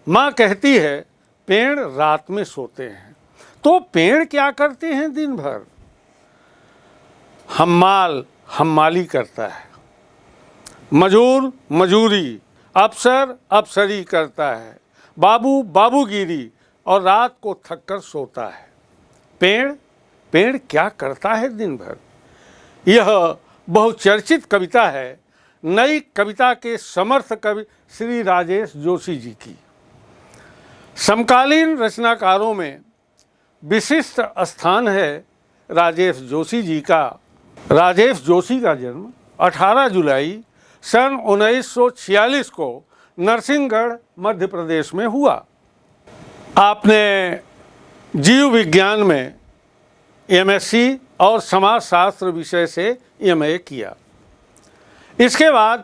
माँ कहती है पेड़ रात में सोते हैं, तो पेड़ क्या करते हैं दिन भर? हम्माल हम्माली करता है, मजूर मजूरी, अफसर अफसरी करता है, बाबू बाबूगिरी और रात को थक कर सोता है। पेड़ पेड़ क्या करता है दिन भर? यह बहुचर्चित कविता है नई कविता के समर्थ कवि श्री राजेश जोशी जी की। समकालीन रचनाकारों में विशिष्ट स्थान है राजेश जोशी जी का। राजेश जोशी का जन्म 18 जुलाई सन 1946 को नरसिंहगढ़ मध्य प्रदेश में हुआ। आपने जीव विज्ञान में एमएससी और समाजशास्त्र विषय से एमए किया। इसके बाद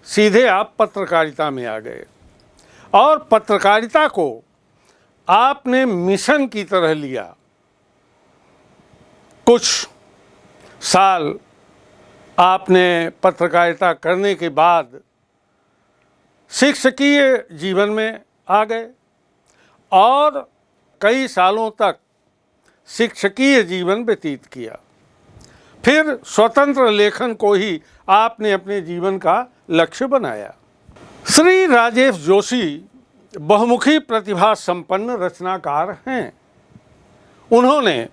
सीधे आप पत्रकारिता में आ गए और पत्रकारिता को आपने मिशन की तरह लिया। कुछ साल आपने पत्रकारिता करने के बाद शिक्षकीय जीवन में आ गए और कई सालों तक शिक्षकीय जीवन व्यतीत किया। फिर स्वतंत्र लेखन को ही आपने अपने जीवन का लक्ष्य बनाया। श्री राजेश जोशी बहुमुखी प्रतिभा संपन्न रचनाकार हैं। उन्होंने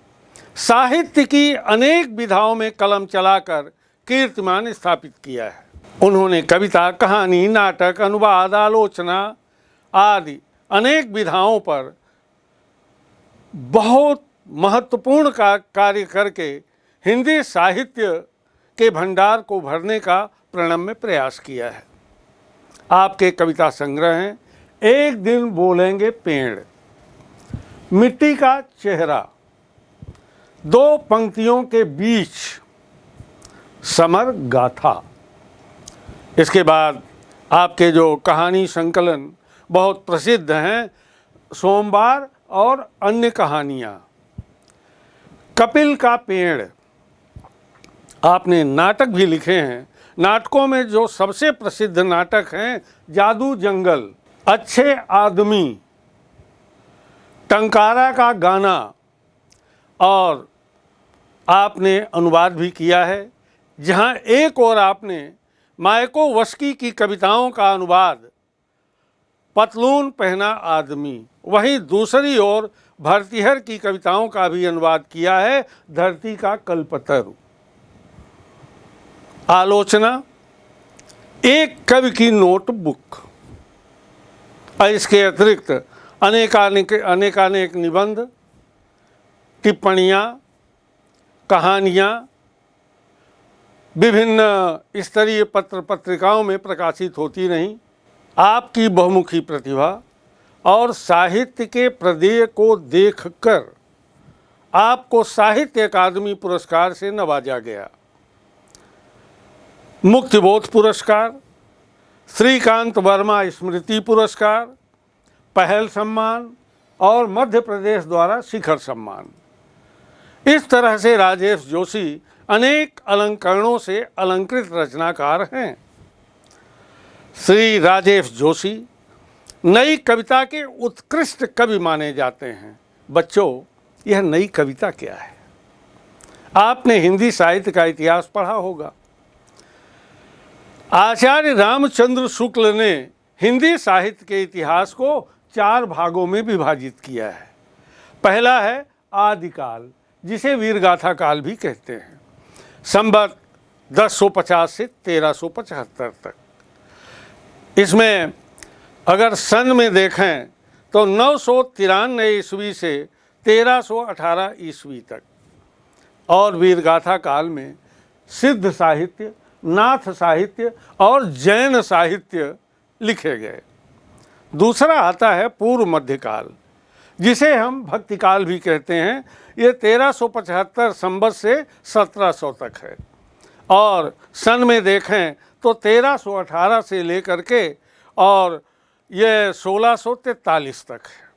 साहित्य की अनेक विधाओं में कलम चलाकर कीर्तिमान स्थापित किया है। उन्होंने कविता, कहानी, नाटक, अनुवाद, आलोचना आदि अनेक विधाओं पर बहुत महत्वपूर्ण कार्य करके हिंदी साहित्य के भंडार को भरने का प्रणम्य प्रयास किया है। आपके कविता संग्रह हैं एक दिन बोलेंगे पेड़, मिट्टी का चेहरा, दो पंक्तियों के बीच, समर गाथा। इसके बाद आपके जो कहानी संकलन बहुत प्रसिद्ध हैं, सोमवार और अन्य कहानियाँ, कपिल का पेड़। आपने नाटक भी लिखे हैं। नाटकों में जो सबसे प्रसिद्ध नाटक हैं जादू जंगल, अच्छे आदमी, टंकारा का गाना, और आपने अनुवाद भी किया है। जहां एक और आपने मायाकोवस्की की कविताओं का अनुवाद पतलून पहना आदमी, वहीं दूसरी ओर भरतिहर की कविताओं का भी अनुवाद किया है, धरती का कल्पतरु। आलोचना, एक कवि की नोटबुक। इसके अतिरिक्त अनेकानेक निबंध, टिप्पणियाँ, कहानियाँ विभिन्न स्तरीय पत्र पत्रिकाओं में प्रकाशित होती रहीं। आपकी बहुमुखी प्रतिभा और साहित्य के प्रदेय को देखकर आपको साहित्य अकादमी पुरस्कार से नवाजा गया। मुक्तिबोध पुरस्कार, श्रीकांत वर्मा स्मृति पुरस्कार, पहल सम्मान और मध्य प्रदेश द्वारा शिखर सम्मान। इस तरह से राजेश जोशी अनेक अलंकरणों से अलंकृत रचनाकार हैं। श्री राजेश जोशी नई कविता के उत्कृष्ट कवि माने जाते हैं। बच्चों, यह नई कविता क्या है? आपने हिंदी साहित्य का इतिहास पढ़ा होगा। आचार्य रामचंद्र शुक्ल ने हिंदी साहित्य के इतिहास को 4 भागों में विभाजित किया है। पहला है आदिकाल, जिसे वीरगाथा काल भी कहते हैं, संवत 1050 से 1375 तक। इसमें अगर सन में देखें तो 993 ईस्वी से 1318 ईस्वी तक, और वीरगाथा काल में सिद्ध साहित्य, नाथ साहित्य और जैन साहित्य लिखे गए। दूसरा आता है पूर्व मध्यकाल, जिसे हम भक्तिकाल भी कहते हैं। ये 1375 संवत से 1700 तक है, और सन में देखें तो 1318 से लेकर के और ये 1643 तक है।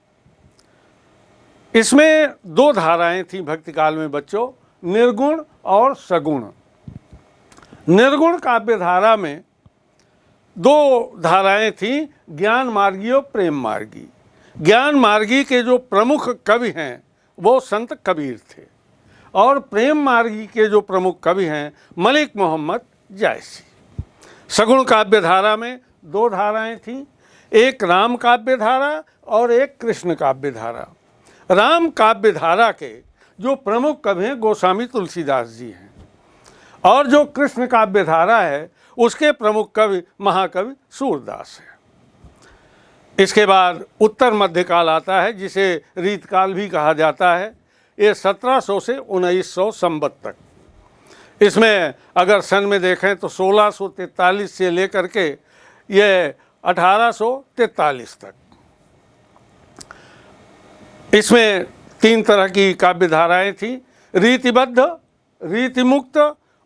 इसमें 2 धाराएं थीं भक्तिकाल में बच्चों, निर्गुण और सगुण। निर्गुण काव्य धारा में 2 धाराएं थीं, ज्ञान मार्गी और प्रेम मार्गी। ज्ञान मार्गी के जो प्रमुख कवि हैं वो संत कबीर थे और प्रेम मार्गी के जो प्रमुख कवि हैं मलिक मोहम्मद जायसी। सगुण काव्य धारा में दो धाराएं थीं, एक राम काव्य धारा और एक कृष्ण काव्य धारा। राम काव्य धारा के जो प्रमुख कवि हैं गोस्वामी तुलसीदास जी हैं और जो कृष्ण काव्य धारा है उसके प्रमुख कवि महाकवि सूरदास हैं। इसके बाद उत्तर मध्यकाल आता है जिसे रीतकाल भी कहा जाता है। ये 1700 से 1900 संवत तक। इसमें अगर सन में देखें तो 1643 से लेकर के ये 1843 तक। इसमें तीन तरह की काव्य धाराएं थी, रीतिबद्ध, रीतिमुक्त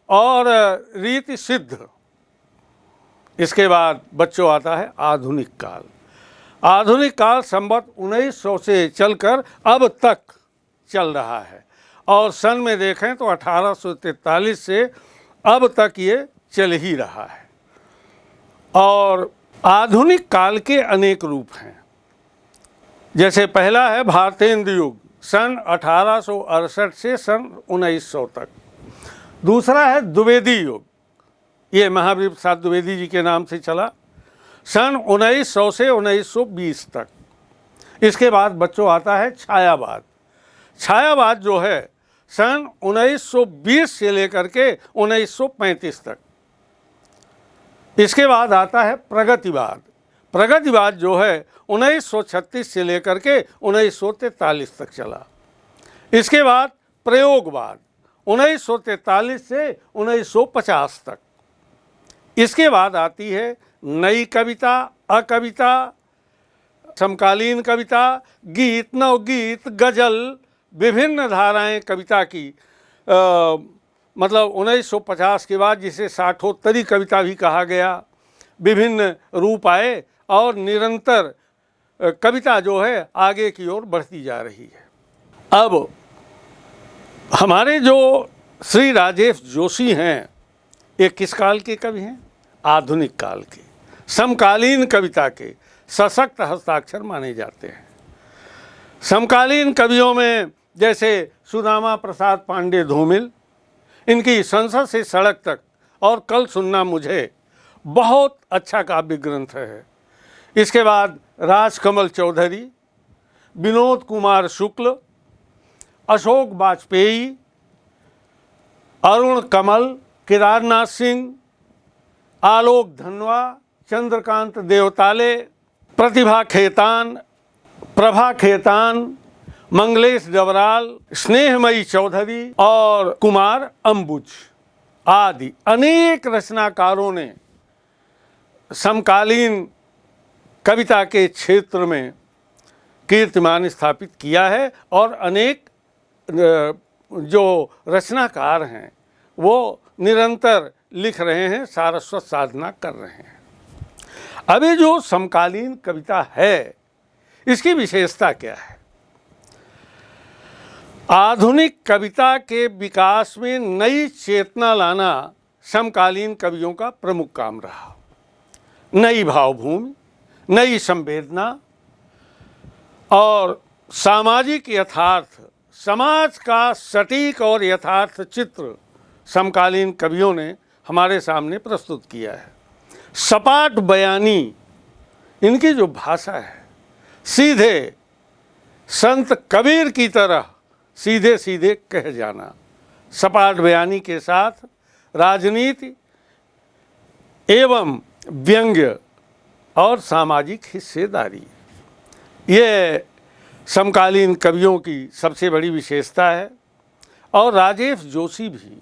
और रीति सिद्ध। इसके बाद बच्चों आता है आधुनिक काल। आधुनिक काल संवत 1900 से चलकर अब तक चल रहा है और सन में देखें तो 1843 से अब तक ये चल ही रहा है। और आधुनिक काल के अनेक रूप हैं। जैसे पहला है भारतेंदु युग सन 1868 से सन 1900 तक। दूसरा है द्विवेदी युग, ये महावीर प्रसाद द्विवेदी जी के नाम से चला, सन 1900 से 1920 तक। इसके बाद बच्चों आता है छायावाद। छायावाद जो है सन 1920 से लेकर के 1935 तक। इसके बाद आता है प्रगतिवाद। प्रगतिवाद जो है 1936 से लेकर के 1943 तक चला। इसके बाद प्रयोगवाद 1943 से 1950 तक। इसके बाद आती है नई कविता, अकविता, समकालीन कविता, गीत, नवगीत, गज़ल, विभिन्न धाराएं कविता की। मतलब 1950 के बाद जिसे साठोत्तरी कविता भी कहा गया, विभिन्न रूप आए और निरंतर कविता जो है आगे की ओर बढ़ती जा रही है। अब हमारे जो श्री राजेश जोशी हैं ये किस काल के कवि हैं? आधुनिक काल के, समकालीन कविता के सशक्त हस्ताक्षर माने जाते हैं। समकालीन कवियों में जैसे सुदामा प्रसाद पांडे धूमिल, इनकी संसद से सड़क तक और कल सुनना मुझे बहुत अच्छा काव्य ग्रंथ है। इसके बाद राजकमल चौधरी, विनोद कुमार शुक्ल, अशोक वाजपेयी, अरुण कमल, केदारनाथ सिंह, आलोक धनवा, चंद्रकांत देवताले, प्रतिभा खेतान, प्रभा खेतान, मंगलेश डबराल, स्नेहमयी चौधरी और कुमार अंबुज आदि अनेक रचनाकारों ने समकालीन कविता के क्षेत्र में कीर्तिमान स्थापित किया है और अनेक जो रचनाकार हैं वो निरंतर लिख रहे हैं, सारस्वत साधना कर रहे हैं। अभी जो समकालीन कविता है इसकी विशेषता क्या है? आधुनिक कविता के विकास में नई चेतना लाना समकालीन कवियों का प्रमुख काम रहा। नई भावभूमि, नई संवेदना और सामाजिक यथार्थ, समाज का सटीक और यथार्थ चित्र समकालीन कवियों ने हमारे सामने प्रस्तुत किया है। सपाट बयानी इनकी जो भाषा है, सीधे संत कबीर की तरह सीधे सीधे कह जाना, सपाट बयानी के साथ राजनीति एवं व्यंग्य और सामाजिक हिस्सेदारी, ये समकालीन कवियों की सबसे बड़ी विशेषता है। और राजेश जोशी भी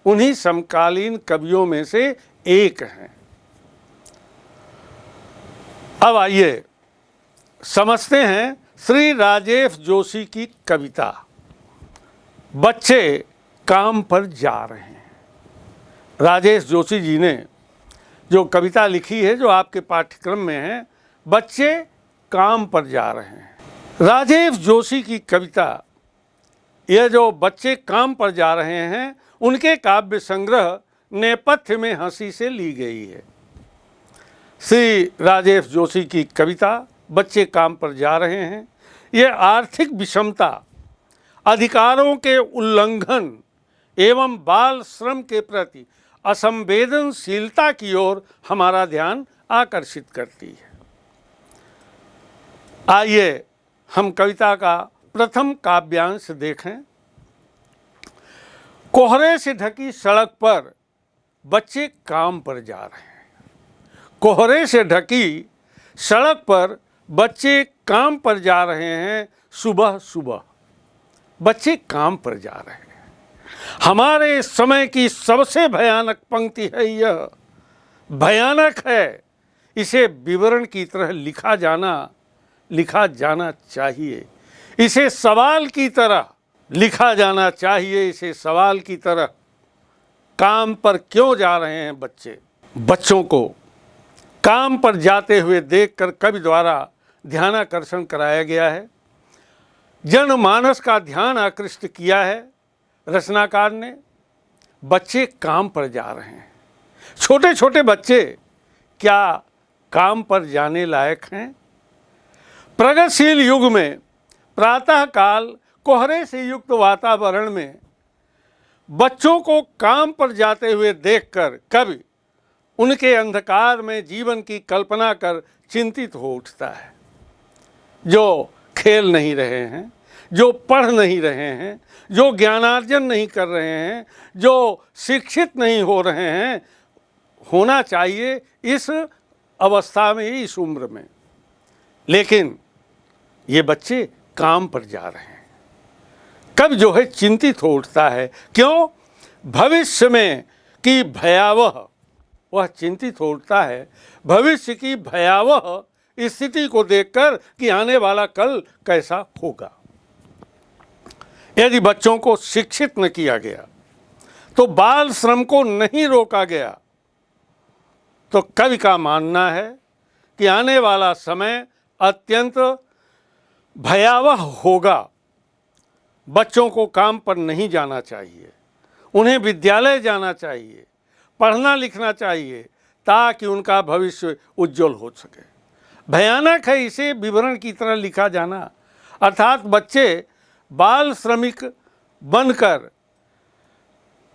उन्हीं समकालीन कवियों में से एक हैं। अब आइए समझते हैं श्री राजेश जोशी की कविता बच्चे काम पर जा रहे हैं। राजेश जोशी जी ने जो कविता लिखी है जो आपके पाठ्यक्रम में है, बच्चे काम पर जा रहे हैं। राजेश जोशी की कविता, यह जो बच्चे काम पर जा रहे हैं, उनके काव्य संग्रह नेपथ्य में हंसी से ली गई है। श्री राजेश जोशी की कविता बच्चे काम पर जा रहे हैं। ये आर्थिक विषमता, अधिकारों के उल्लंघन एवं बाल श्रम के प्रति असंवेदनशीलता की ओर हमारा ध्यान आकर्षित करती है। आइए हम कविता का प्रथम काव्यांश देखें। कोहरे से ढकी सड़क पर बच्चे काम पर जा रहे हैं। कोहरे से ढकी सड़क पर बच्चे काम पर जा रहे हैं। सुबह सुबह बच्चे काम पर जा रहे हैं। हमारे समय की सबसे भयानक पंक्ति है यह। भयानक है, इसे विवरण की तरह लिखा जाना चाहिए। इसे सवाल की तरह लिखा जाना चाहिए। इसे सवाल की तरह। काम पर क्यों जा रहे हैं बच्चे? बच्चों को काम पर जाते हुए देखकर कवि द्वारा ध्यानाकर्षण कराया गया है। जनमानस का ध्यान आकृष्ट किया है रचनाकार ने। बच्चे काम पर जा रहे हैं। छोटे छोटे बच्चे क्या काम पर जाने लायक हैं? प्रगतिशील युग में प्रातःकाल कोहरे से युक्त वातावरण में बच्चों को काम पर जाते हुए देखकर कवि उनके अंधकार में जीवन की कल्पना कर चिंतित हो उठता है। जो खेल नहीं रहे हैं, जो पढ़ नहीं रहे हैं, जो ज्ञानार्जन नहीं कर रहे हैं, जो शिक्षित नहीं हो रहे हैं, होना चाहिए इस अवस्था में, इस उम्र में, लेकिन ये बच्चे काम पर जा रहे हैं। कब जो है चिंतित हो उठता है। क्यों? भविष्य में की भयावह, वह चिंतित हो उठता है भविष्य की भयावह स्थिति को देखकर कि आने वाला कल कैसा होगा। यदि बच्चों को शिक्षित न किया गया, तो बाल श्रम को नहीं रोका गया, तो कवि का मानना है कि आने वाला समय अत्यंत भयावह होगा। बच्चों को काम पर नहीं जाना चाहिए, उन्हें विद्यालय जाना चाहिए, पढ़ना लिखना चाहिए, ताकि उनका भविष्य उज्जवल हो सके। भयानक है इसे विवरण की तरह लिखा जाना, अर्थात बच्चे बाल श्रमिक बनकर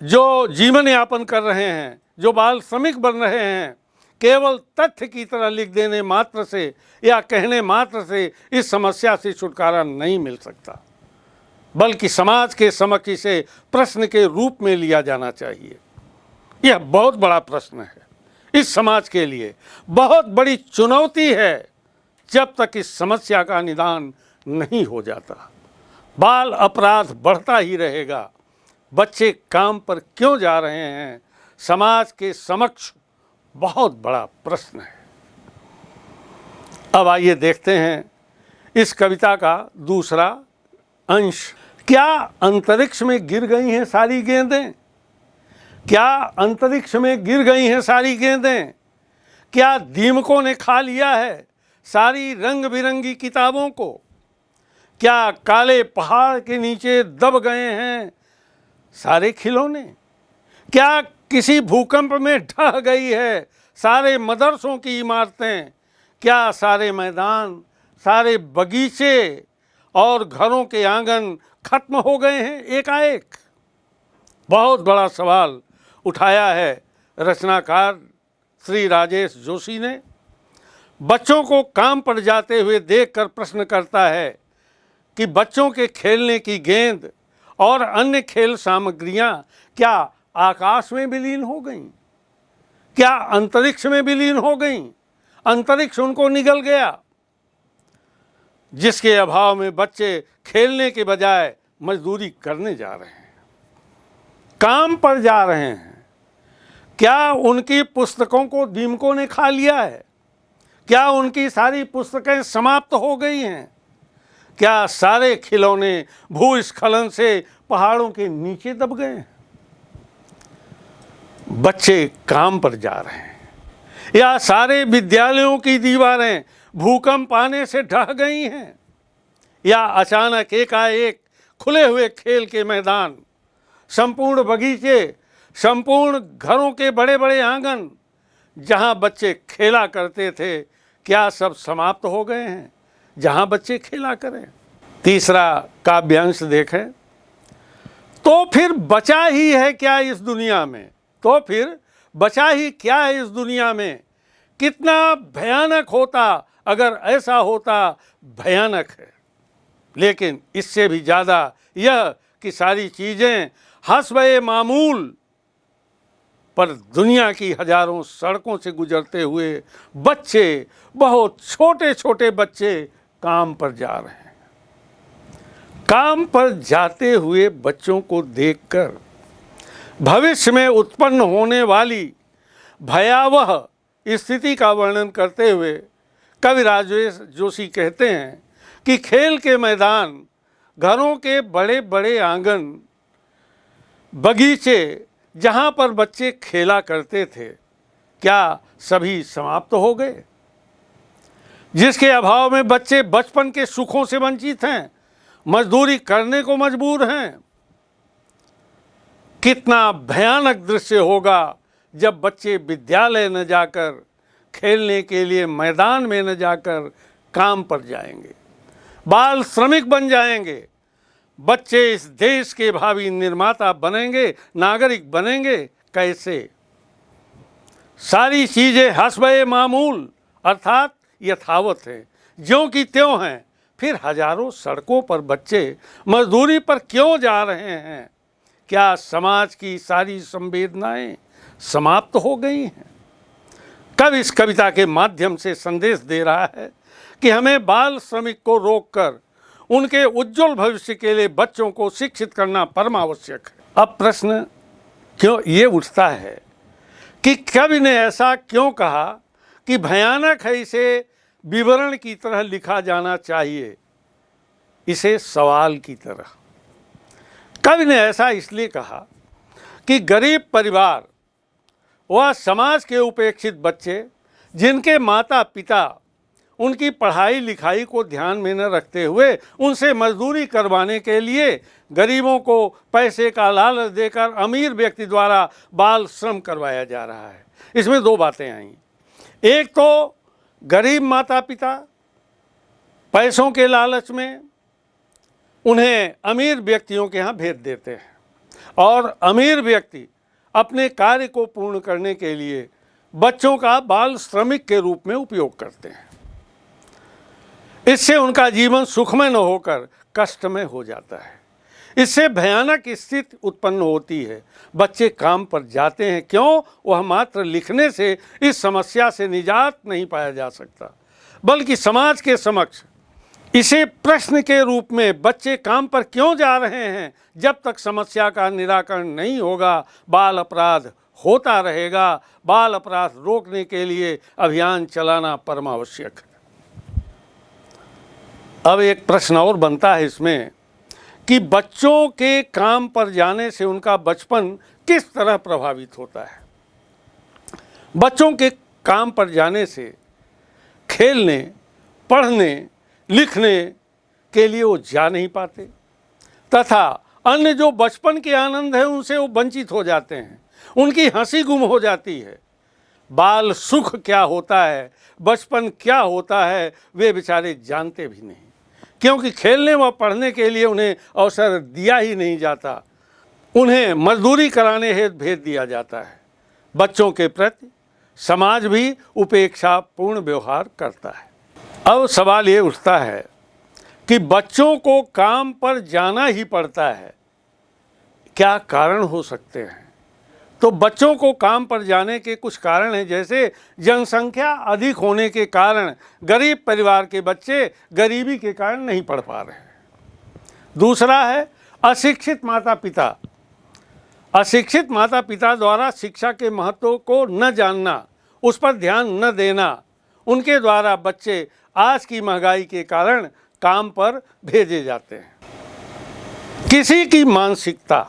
जो जीवन यापन कर रहे हैं, जो बाल श्रमिक बन रहे हैं, केवल तथ्य की तरह लिख देने मात्र से या कहने मात्र से इस समस्या से छुटकारा नहीं मिल सकता, बल्कि समाज के समक्ष इसे प्रश्न के रूप में लिया जाना चाहिए। यह बहुत बड़ा प्रश्न है, इस समाज के लिए बहुत बड़ी चुनौती है। जब तक इस समस्या का निदान नहीं हो जाता, बाल अपराध बढ़ता ही रहेगा। बच्चे काम पर क्यों जा रहे हैं, समाज के समक्ष बहुत बड़ा प्रश्न है। अब आइए देखते हैं इस कविता का दूसरा अंश। क्या अंतरिक्ष में गिर गई हैं सारी गेंदें? क्या अंतरिक्ष में गिर गई हैं सारी गेंदें? क्या दीमकों ने खा लिया है सारी रंग बिरंगी किताबों को? क्या काले पहाड़ के नीचे दब गए हैं सारे खिलौने? क्या किसी भूकंप में ढह गई है सारे मदरसों की इमारतें? क्या सारे मैदान, सारे बगीचे और घरों के आंगन खत्म हो गए हैं एकाएक? बहुत बड़ा सवाल उठाया है रचनाकार श्री राजेश जोशी ने। बच्चों को काम पर जाते हुए देखकर प्रश्न करता है कि बच्चों के खेलने की गेंद और अन्य खेल सामग्रियां क्या आकाश में विलीन हो गईं? क्या अंतरिक्ष में विलीन हो गईं? अंतरिक्ष उनको निगल गया, जिसके अभाव में बच्चे खेलने के बजाय मजदूरी करने जा रहे हैं, काम पर जा रहे हैं। क्या उनकी पुस्तकों को दीमकों ने खा लिया है? क्या उनकी सारी पुस्तकें समाप्त हो गई हैं? क्या सारे खिलौने भूस्खलन से पहाड़ों के नीचे दब गए हैं? बच्चे काम पर जा रहे हैं। या सारे विद्यालयों की दीवारें भूकंप आने से ढह गई हैं? या अचानक एकाएक खुले हुए खेल के मैदान, संपूर्ण बगीचे, संपूर्ण घरों के बड़े बड़े आंगन, जहां बच्चे खेला करते थे, क्या सब समाप्त हो गए हैं जहां बच्चे खेला करें? तीसरा काव्यांश देखें, तो फिर बचा ही है क्या इस दुनिया में, तो फिर बचा ही क्या है इस दुनिया में, कितना भयानक होता अगर ऐसा होता, भयानक है। लेकिन इससे भी ज़्यादा यह कि सारी चीज़ें हस्बे मामूल पर दुनिया की हजारों सड़कों से गुजरते हुए बच्चे, बहुत छोटे छोटे बच्चे काम पर जा रहे हैं। काम पर जाते हुए बच्चों को देखकर भविष्य में उत्पन्न होने वाली भयावह स्थिति का वर्णन करते हुए कवि राजेश जोशी कहते हैं कि खेल के मैदान, घरों के बड़े बड़े आंगन, बगीचे जहाँ पर बच्चे खेला करते थे, क्या सभी समाप्त हो गए? जिसके अभाव में बच्चे बचपन के सुखों से वंचित हैं, मजदूरी करने को मजबूर हैं। कितना भयानक दृश्य होगा जब बच्चे विद्यालय न जाकर, खेलने के लिए मैदान में न जाकर काम पर जाएंगे, बाल श्रमिक बन जाएंगे। बच्चे इस देश के भावी निर्माता बनेंगे, नागरिक बनेंगे कैसे? सारी चीज़ें हस्बे मामूल अर्थात यथावत हैं, ज्यों की त्यों हैं। फिर हजारों सड़कों पर बच्चे मजदूरी पर क्यों जा रहे हैं? क्या समाज की सारी संवेदनाएं समाप्त हो गई हैं? कवि इस कविता के माध्यम से संदेश दे रहा है कि हमें बाल श्रमिक को रोककर उनके उज्जवल भविष्य के लिए बच्चों को शिक्षित करना परम आवश्यक है। अब प्रश्न क्यों ये उठता है कि कवि ने ऐसा क्यों कहा कि भयानक है, इसे विवरण की तरह लिखा जाना चाहिए, इसे सवाल की तरह। कवि ने ऐसा इसलिए कहा कि गरीब परिवार व समाज के उपेक्षित बच्चे, जिनके माता पिता उनकी पढ़ाई लिखाई को ध्यान में न रखते हुए उनसे मजदूरी करवाने के लिए गरीबों को पैसे का लालच देकर अमीर व्यक्ति द्वारा बाल श्रम करवाया जा रहा है। इसमें दो बातें आई। एक तो गरीब माता पिता पैसों के लालच में उन्हें अमीर व्यक्तियों के यहाँ भेज देते हैं और अमीर व्यक्ति अपने कार्य को पूर्ण करने के लिए बच्चों का बाल श्रमिक के रूप में उपयोग करते हैं। इससे उनका जीवन सुखमय न होकर कष्टमय हो जाता है। इससे भयानक स्थिति उत्पन्न होती है। बच्चे काम पर जाते हैं क्यों? वह मात्र लिखने से इस समस्या से निजात नहीं पाया जा सकता, बल्कि समाज के समक्ष इसे प्रश्न के रूप में बच्चे काम पर क्यों जा रहे हैं, जब तक समस्या का निराकरण नहीं होगा बाल अपराध होता रहेगा। बाल अपराध रोकने के लिए अभियान चलाना परमावश्यक है। अब एक प्रश्न और बनता है इसमें कि बच्चों के काम पर जाने से उनका बचपन किस तरह प्रभावित होता है। बच्चों के काम पर जाने से खेलने, पढ़ने, लिखने के लिए वो जा नहीं पाते तथा अन्य जो बचपन के आनंद है उनसे वो वंचित हो जाते हैं। उनकी हंसी गुम हो जाती है। बाल सुख क्या होता है, बचपन क्या होता है, वे बेचारे जानते भी नहीं, क्योंकि खेलने व पढ़ने के लिए उन्हें अवसर दिया ही नहीं जाता। उन्हें मजदूरी कराने हेतु भेज दिया जाता है। बच्चों के प्रति समाज भी उपेक्षापूर्ण व्यवहार करता है। अब सवाल ये उठता है कि बच्चों को काम पर जाना ही पड़ता है, क्या कारण हो सकते हैं? तो बच्चों को काम पर जाने के कुछ कारण हैं, जैसे जनसंख्या अधिक होने के कारण गरीब परिवार के बच्चे गरीबी के कारण नहीं पढ़ पा रहे हैं। दूसरा है अशिक्षित माता पिता। अशिक्षित माता पिता द्वारा शिक्षा के महत्व को न जानना, उस पर ध्यान न देना, उनके द्वारा बच्चे आज की महंगाई के कारण काम पर भेजे जाते हैं। किसी की मानसिकता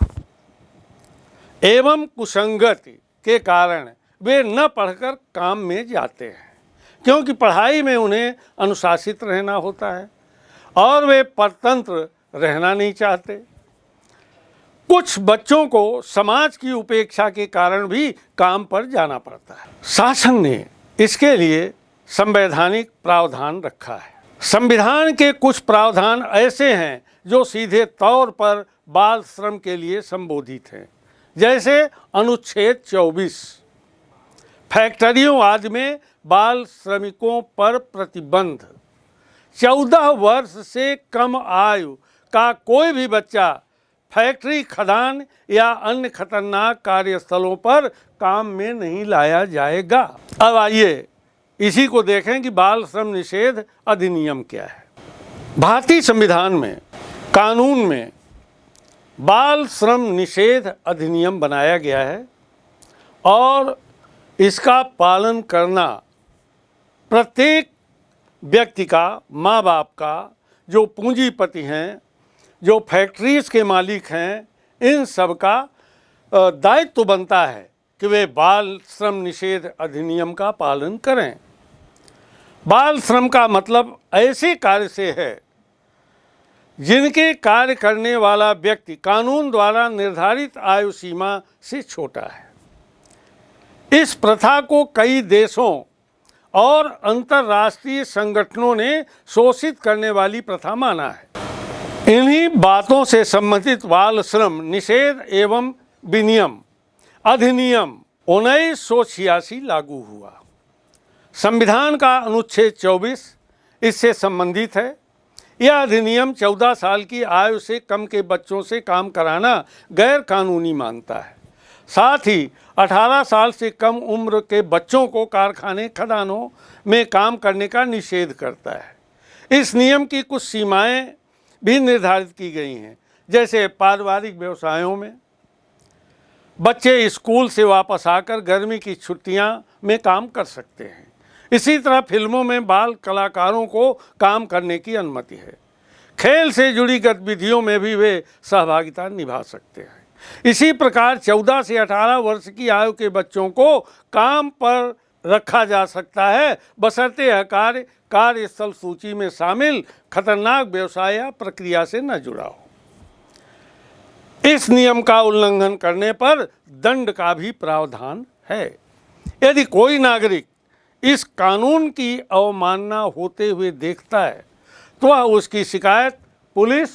एवं कुसंगति के कारण वे न पढ़कर काम में जाते हैं, क्योंकि पढ़ाई में उन्हें अनुशासित रहना होता है और वे परतंत्र रहना नहीं चाहते। कुछ बच्चों को समाज की उपेक्षा के कारण भी काम पर जाना पड़ता है। शासन ने इसके लिए संवैधानिक प्रावधान रखा है। संविधान के कुछ प्रावधान ऐसे हैं जो सीधे तौर पर बाल श्रम के लिए संबोधित हैं, जैसे अनुच्छेद 24 फैक्ट्रियों आदि में बाल श्रमिकों पर प्रतिबंध। 14 वर्ष से कम आयु का कोई भी बच्चा फैक्ट्री, खदान या अन्य खतरनाक कार्यस्थलों पर काम में नहीं लाया जाएगा। अब आइए इसी को देखें कि बाल श्रम निषेध अधिनियम क्या है। भारतीय संविधान में, कानून में बाल श्रम निषेध अधिनियम बनाया गया है और इसका पालन करना प्रत्येक व्यक्ति का, माँ बाप का, जो पूंजीपति हैं, जो फैक्ट्रीज के मालिक हैं, इन सब का दायित्व बनता है कि वे बाल श्रम निषेध अधिनियम का पालन करें। बाल श्रम का मतलब ऐसे कार्य से है जिनके कार्य करने वाला व्यक्ति कानून द्वारा निर्धारित आयु सीमा से छोटा है। इस प्रथा को कई देशों और अंतर्राष्ट्रीय संगठनों ने शोषित करने वाली प्रथा माना है। इन्हीं बातों से संबंधित बाल श्रम निषेध एवं विनियम अधिनियम 1986 लागू हुआ। संविधान का अनुच्छेद 24 इससे संबंधित है। यह अधिनियम 14 साल की आयु से कम के बच्चों से काम कराना गैर कानूनी मानता है। साथ ही 18 साल से कम उम्र के बच्चों को कारखाने, खदानों में काम करने का निषेध करता है। इस नियम की कुछ सीमाएं भी निर्धारित की गई हैं, जैसे पारिवारिक व्यवसायों में बच्चे स्कूल से वापस आकर गर्मी की छुट्टियां में काम कर सकते हैं। इसी तरह फिल्मों में बाल कलाकारों को काम करने की अनुमति है। खेल से जुड़ी गतिविधियों में भी वे सहभागिता निभा सकते हैं। इसी प्रकार 14 से 18 वर्ष की आयु के बच्चों को काम पर रखा जा सकता है, बशर्ते यह कार्य कार्यस्थल सूची में शामिल खतरनाक व्यवसाय या प्रक्रिया से न जुड़ा हो। इस नियम का उल्लंघन करने पर दंड का भी प्रावधान है। यदि कोई नागरिक इस कानून की अवमानना होते हुए देखता है तो वह उसकी शिकायत पुलिस,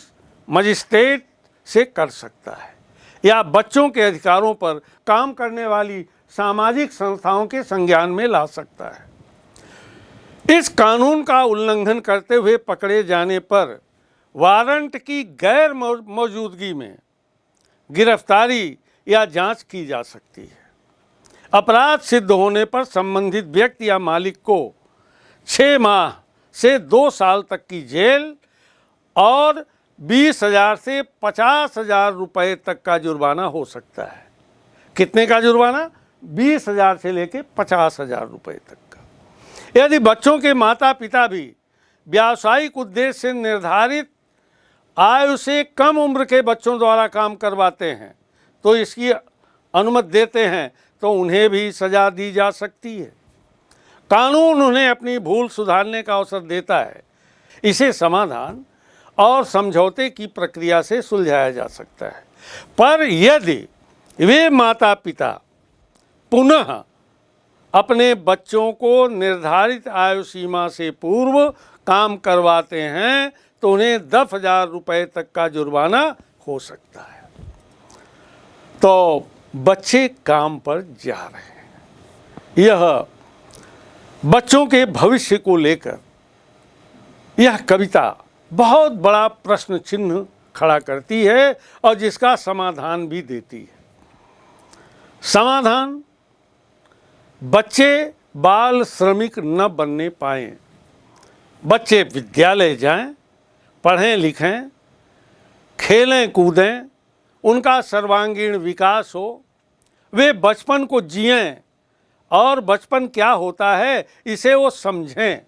मजिस्ट्रेट से कर सकता है या बच्चों के अधिकारों पर काम करने वाली सामाजिक संस्थाओं के संज्ञान में ला सकता है। इस कानून का उल्लंघन करते हुए पकड़े जाने पर वारंट की गैर मौजूदगी में गिरफ्तारी या जांच की जा सकती है। अपराध सिद्ध होने पर संबंधित व्यक्ति या मालिक को 6 माह से 2 साल तक की जेल और 20,000 से 50,000 रुपये तक का जुर्माना हो सकता है। कितने का जुर्माना? 20,000 से लेकर 50,000 रुपये तक का। यदि बच्चों के माता पिता भी व्यावसायिक उद्देश्य से निर्धारित आयु से कम उम्र के बच्चों द्वारा काम करवाते हैं तो इसकी अनुमति देते हैं तो उन्हें भी सजा दी जा सकती है। कानून उन्हें अपनी भूल सुधारने का अवसर देता है। इसे समाधान और समझौते की प्रक्रिया से सुलझाया जा सकता है। पर यदि वे माता पिता पुनः अपने बच्चों को निर्धारित आयु सीमा से पूर्व काम करवाते हैं तो उन्हें 10,000 रुपये तक का जुर्माना हो सकता है। तो बच्चे काम पर जा रहे हैं। यह बच्चों के भविष्य को लेकर यह कविता बहुत बड़ा प्रश्न चिन्ह खड़ा करती है और जिसका समाधान भी देती है। समाधान, बच्चे बाल श्रमिक न बनने पाएं। बच्चे विद्यालय जाएं, पढ़ें लिखें, खेलें कूदें, उनका सर्वांगीण विकास हो, वे बचपन को जिएं और बचपन क्या होता है इसे वो समझें।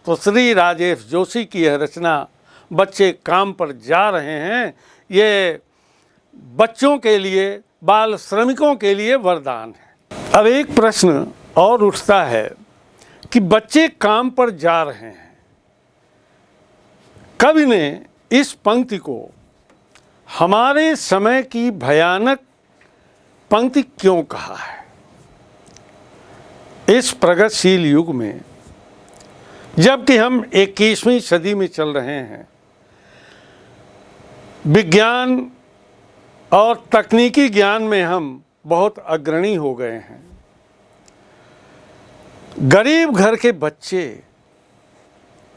तो श्री राजेश जोशी की यह रचना बच्चे काम पर जा रहे हैं, ये बच्चों के लिए, बाल श्रमिकों के लिए वरदान है। अब एक प्रश्न और उठता है कि बच्चे काम पर जा रहे हैं, कवि ने इस पंक्ति को हमारे समय की भयानक पंक्ति क्यों कहा है? इस प्रगतिशील युग में, जबकि हम 21वीं सदी में चल रहे हैं, विज्ञान और तकनीकी ज्ञान में हम बहुत अग्रणी हो गए हैं, गरीब घर के बच्चे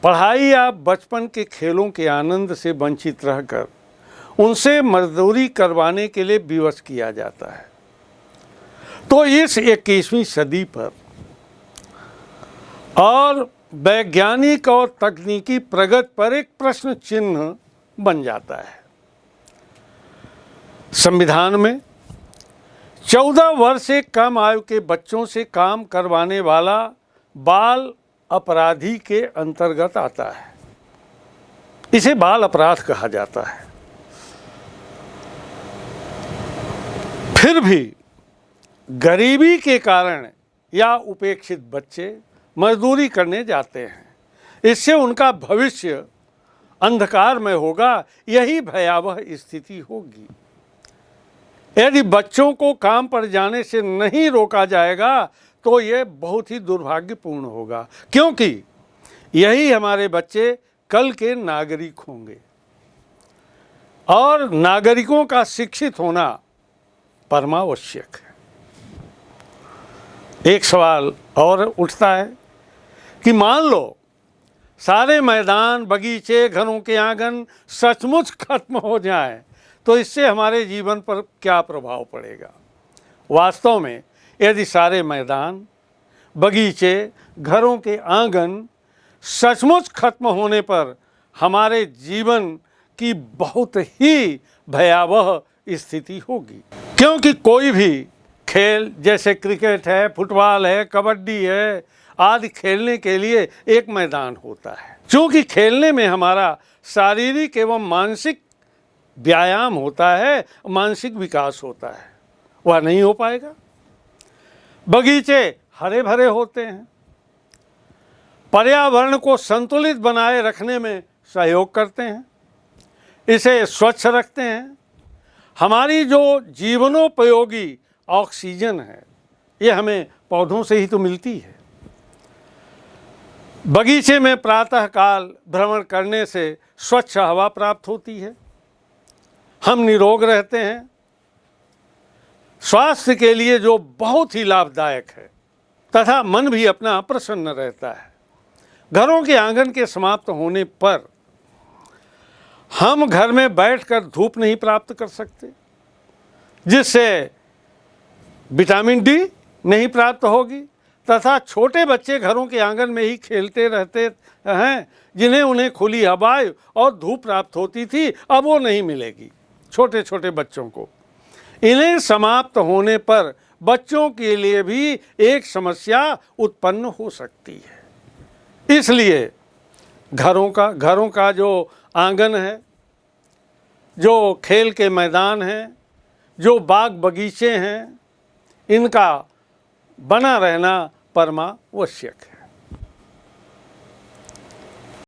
पढ़ाई या बचपन के खेलों के आनंद से वंचित रहकर उनसे मजदूरी करवाने के लिए विवश किया जाता है। तो इस 21वीं सदी पर और वैज्ञानिक और तकनीकी प्रगति पर एक प्रश्न चिन्ह बन जाता है। संविधान में 14 वर्ष से कम आयु के बच्चों से काम करवाने वाला बाल अपराधी के अंतर्गत आता है। इसे बाल अपराध कहा जाता है। फिर भी गरीबी के कारण या उपेक्षित बच्चे मजदूरी करने जाते हैं। इससे उनका भविष्य अंधकार में होगा। यही भयावह स्थिति होगी। यदि बच्चों को काम पर जाने से नहीं रोका जाएगा तो ये बहुत ही दुर्भाग्यपूर्ण होगा, क्योंकि यही हमारे बच्चे कल के नागरिक होंगे और नागरिकों का शिक्षित होना परमावश्यक है। एक सवाल और उठता है कि मान लो सारे मैदान, बगीचे, घरों के आंगन सचमुच खत्म हो जाएं, तो इससे हमारे जीवन पर क्या प्रभाव पड़ेगा? वास्तव में यदि सारे मैदान, बगीचे, घरों के आंगन सचमुच खत्म होने पर हमारे जीवन की बहुत ही भयावह स्थिति होगी, क्योंकि कोई भी खेल जैसे क्रिकेट है, फुटबॉल है, कबड्डी है आदि खेलने के लिए एक मैदान होता है। क्योंकि खेलने में हमारा शारीरिक एवं मानसिक व्यायाम होता है, मानसिक विकास होता है, वह नहीं हो पाएगा। बगीचे हरे भरे होते हैं, पर्यावरण को संतुलित बनाए रखने में सहयोग करते हैं, इसे स्वच्छ रखते हैं। हमारी जो जीवनोपयोगी ऑक्सीजन है ये हमें पौधों से ही तो मिलती है। बगीचे में प्रातःकाल भ्रमण करने से स्वच्छ हवा प्राप्त होती है, हम निरोग रहते हैं। स्वास्थ्य के लिए जो बहुत ही लाभदायक है तथा मन भी अपना प्रसन्न रहता है। घरों के आंगन के समाप्त होने पर हम घर में बैठकर धूप नहीं प्राप्त कर सकते, जिससे विटामिन डी नहीं प्राप्त होगी, तथा छोटे बच्चे घरों के आंगन में ही खेलते रहते हैं, जिन्हें उन्हें खुली हवा और धूप प्राप्त होती थी, अब वो नहीं मिलेगी छोटे छोटे बच्चों को। इन्हें समाप्त होने पर बच्चों के लिए भी एक समस्या उत्पन्न हो सकती है। इसलिए घरों का जो आंगन है, जो खेल के मैदान हैं, जो बाग बगीचे हैं, इनका बना रहना परमावश्यक है।